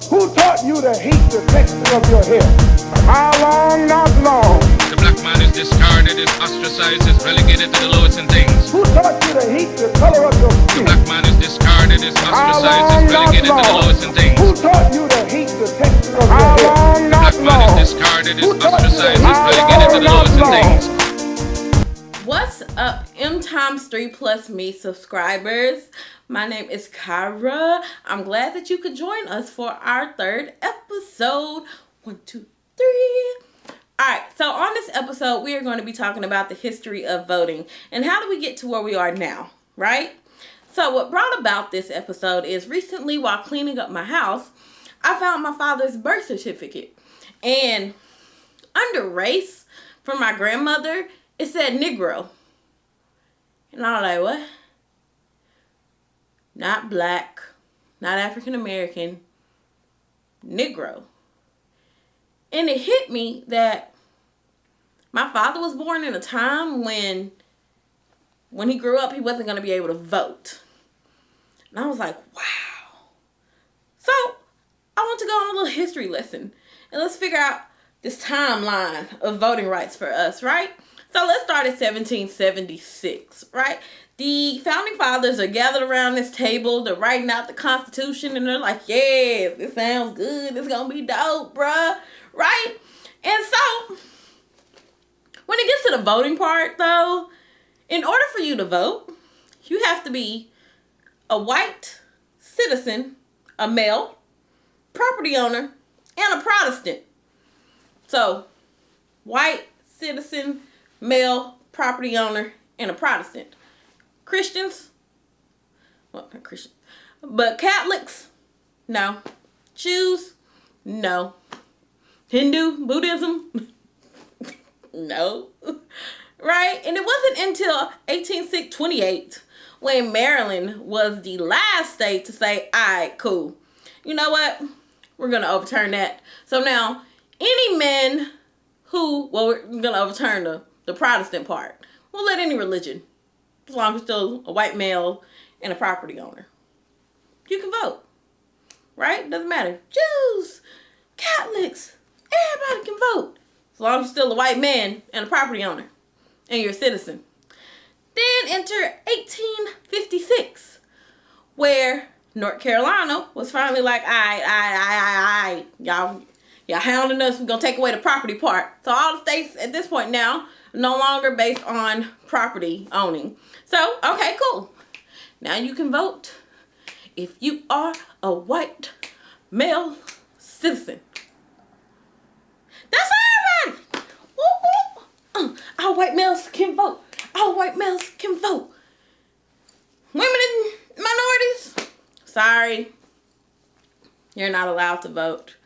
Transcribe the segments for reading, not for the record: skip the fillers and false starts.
Who taught you to hate the texture of your hair? How long? Not long. The black man is discarded, is ostracized, is relegated to the lowest in things. Who taught you to hate the color of your The skin? black man is discarded, is How ostracized, long? is Not relegated to the long. lowest in things. Who taught you to hate the texture of your How hair? long? The Not black man long. is discarded, is Who taught you to ostracized, is hate relegated to the lowest in long? things. What's up, Mx3+Me subscribers? My name is Kyra. I'm glad that you could join us for our third episode. 1, 2, 3. Alright, so on this episode, we are going to be talking about the history of voting and how do we get to where we are now, right? So what brought about this episode is recently while cleaning up my house, I found my father's birth certificate. And under race, from my grandmother, it said Negro. And I was like, what? Not black, not African American, Negro. And it hit me that my father was born in a time when he grew up, he wasn't going to be able to vote. And I was like, wow. So I want to go on a little history lesson. And let's figure out this timeline of voting rights for us, right? So let's start at 1776, right? The founding fathers are gathered around this table. They're writing out the Constitution, and they're like, yes, this sounds good. It's going to be dope, bruh, right? And so when it gets to the voting part, though, in order for you to vote, you have to be a white citizen, a male, property owner, and a Protestant. So, white citizen, male, property owner, and a Protestant. Christians, well, not Christian, but Catholics, no. Jews, no. Hindu, Buddhism, no. Right? And it wasn't until 1828 when Maryland was the last state to say, all right, cool. You know what? We're going to overturn that. So now, any men who, well, we're going to overturn the Protestant part. We'll let any religion, as long as it's still a white male and a property owner. You can vote. Right? Doesn't matter. Jews, Catholics, everybody can vote. As long as you're still a white man and a property owner. And you're a citizen. Then enter 1856, where North Carolina was finally like, all right, y'all hounding us, we're going to take away the property part. So all the states at this point now are no longer based on property owning. So, okay, cool. Now you can vote if you are a white male citizen. That's everybody. Woo, woo. All white males can vote. All white males can vote. Women and minorities, sorry, you're not allowed to vote.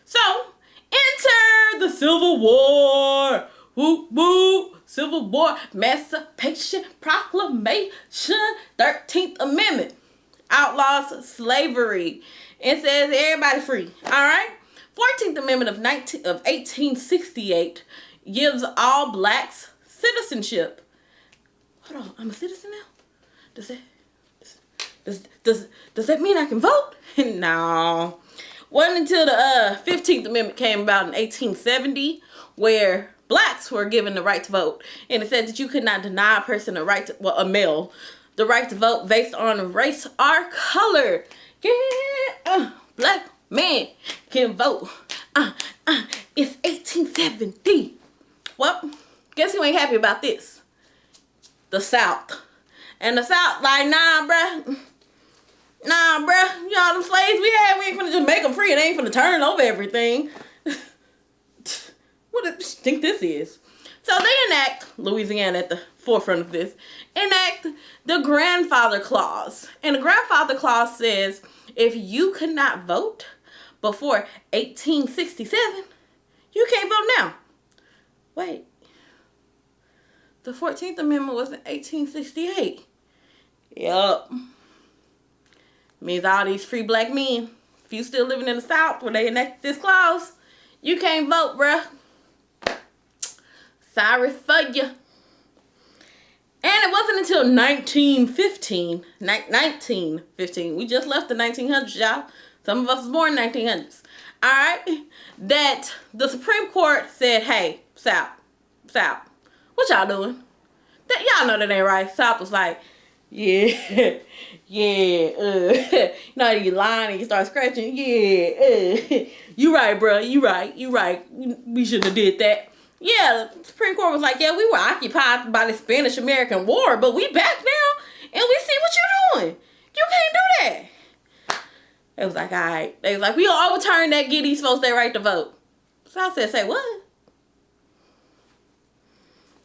So, enter the Civil War. Whoop, whoop. Civil War, Emancipation Proclamation, 13th Amendment. Outlaws slavery. It says everybody free. All right? 14th Amendment of 1868 gives all blacks citizenship. Hold on, I'm a citizen now? Does that mean I can vote? No. Wasn't until the 15th Amendment came about in 1870 where blacks were given the right to vote. And it said that you could not deny a person the right to, well, a male, the right to vote based on race or color. Yeah, black man can vote. It's 1870. Well, guess who ain't happy about this? The South. And the South like, nah, bruh. Nah, bruh. Y'all, them slaves we had, we ain't finna just make them free. It ain't finna turn over everything. What do you think this is? So they enact, Louisiana at the forefront of this, enact the grandfather clause. And the grandfather clause says, if you could not vote before 1867, you can't vote now. Wait. The 14th Amendment was in 1868. Yup. Means all these free black men, if you still living in the South where they enacted this clause, you can't vote, bruh. Sorry for you. And it wasn't until 1915, we just left the 1900s, y'all. Some of us was born in 1900s. All right, that the Supreme Court said, hey, South, what y'all doing? That y'all know that ain't right. South was like, yeah, you know, you lying and you start scratching. You right, bro. You right. We shouldn't have did that. Yeah, the Supreme Court was like, yeah, we were occupied by the Spanish-American War, but we back now, and we see what you're doing. You can't do that. It was like, all right. They was like, we gonna overturn that, give these folks their right to vote. South said, say what?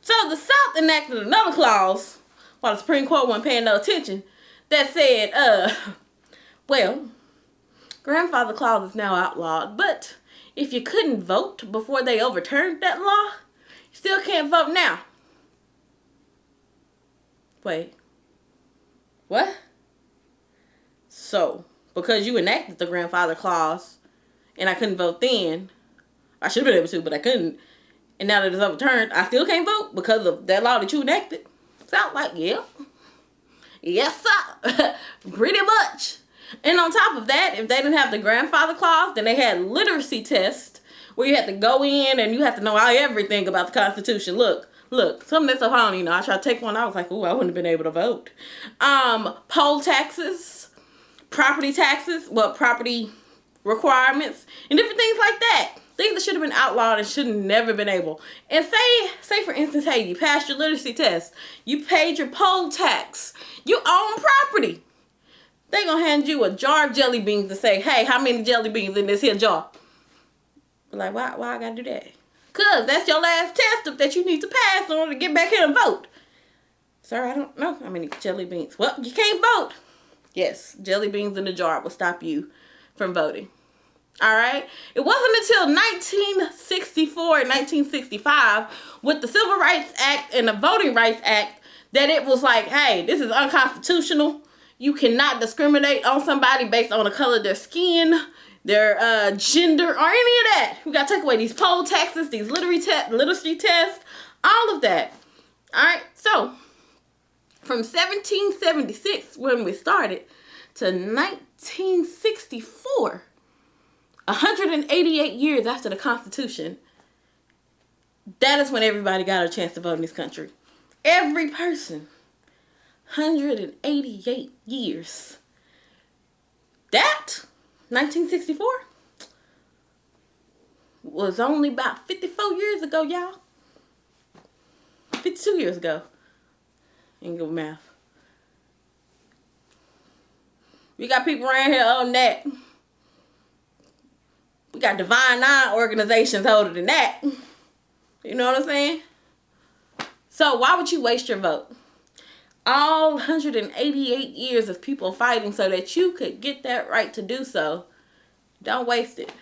So the South enacted another clause, while the Supreme Court wasn't paying no attention, that said, well, grandfather clause is now outlawed, but if you couldn't vote before they overturned that law, you still can't vote now. Wait. What? So, because you enacted the grandfather clause and I couldn't vote then, I should have been able to, but I couldn't. And now that it's overturned, I still can't vote because of that law that you enacted. Sounds like, yeah. Yes, sir. Pretty much. And on top of that, if they didn't have the grandfather clause, then they had literacy tests where you had to go in and you had to know everything about the Constitution. Look, some of that stuff I don't even know. I tried to take one. I was like, ooh, I wouldn't have been able to vote. Poll taxes, property requirements, and different things like that. Things that should have been outlawed and should have never been able. And say for instance, hey, you passed your literacy test. You paid your poll tax. You own property. They gonna hand you a jar of jelly beans to say, hey, how many jelly beans in this here jar? Like, why I gotta do that? Cause that's your last test that you need to pass in order to get back here and vote. Sir, I don't know how many jelly beans. Well, you can't vote. Yes, jelly beans in the jar will stop you from voting. All right? It wasn't until 1964 and 1965 with the Civil Rights Act and the Voting Rights Act that it was like, hey, this is unconstitutional. You cannot discriminate on somebody based on the color of their skin, their gender, or any of that. We got to take away these poll taxes, these literacy tests, all of that. All right? So, from 1776, when we started, to 1964, 188 years after the Constitution, that is when everybody got a chance to vote in this country. Every person. 188 years. That, 1964, was only about 54 years ago, y'all. 52 years ago. Ain't good math. We got people around here on that. We got Divine Nine organizations older than that. You know what I'm saying? So why would you waste your vote? All 188 years of people fighting so that you could get that right to do so. Don't waste it.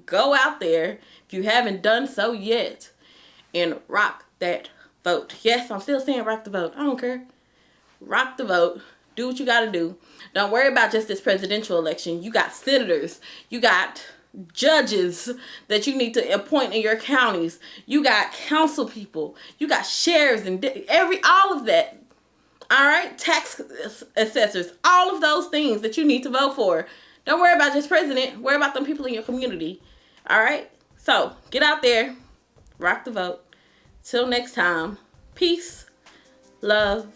Go out there, if you haven't done so yet, and rock that vote. Yes, I'm still saying rock the vote. I don't care. Rock the vote. Do what you got to do. Don't worry about just this presidential election. You got senators. You got judges that you need to appoint in your counties. You got council people. You got sheriffs and all of that. All right? Tax assessors. All of those things that you need to vote for. Don't worry about just president. Worry about them people in your community. All right? So, get out there. Rock the vote. Till next time. Peace. Love.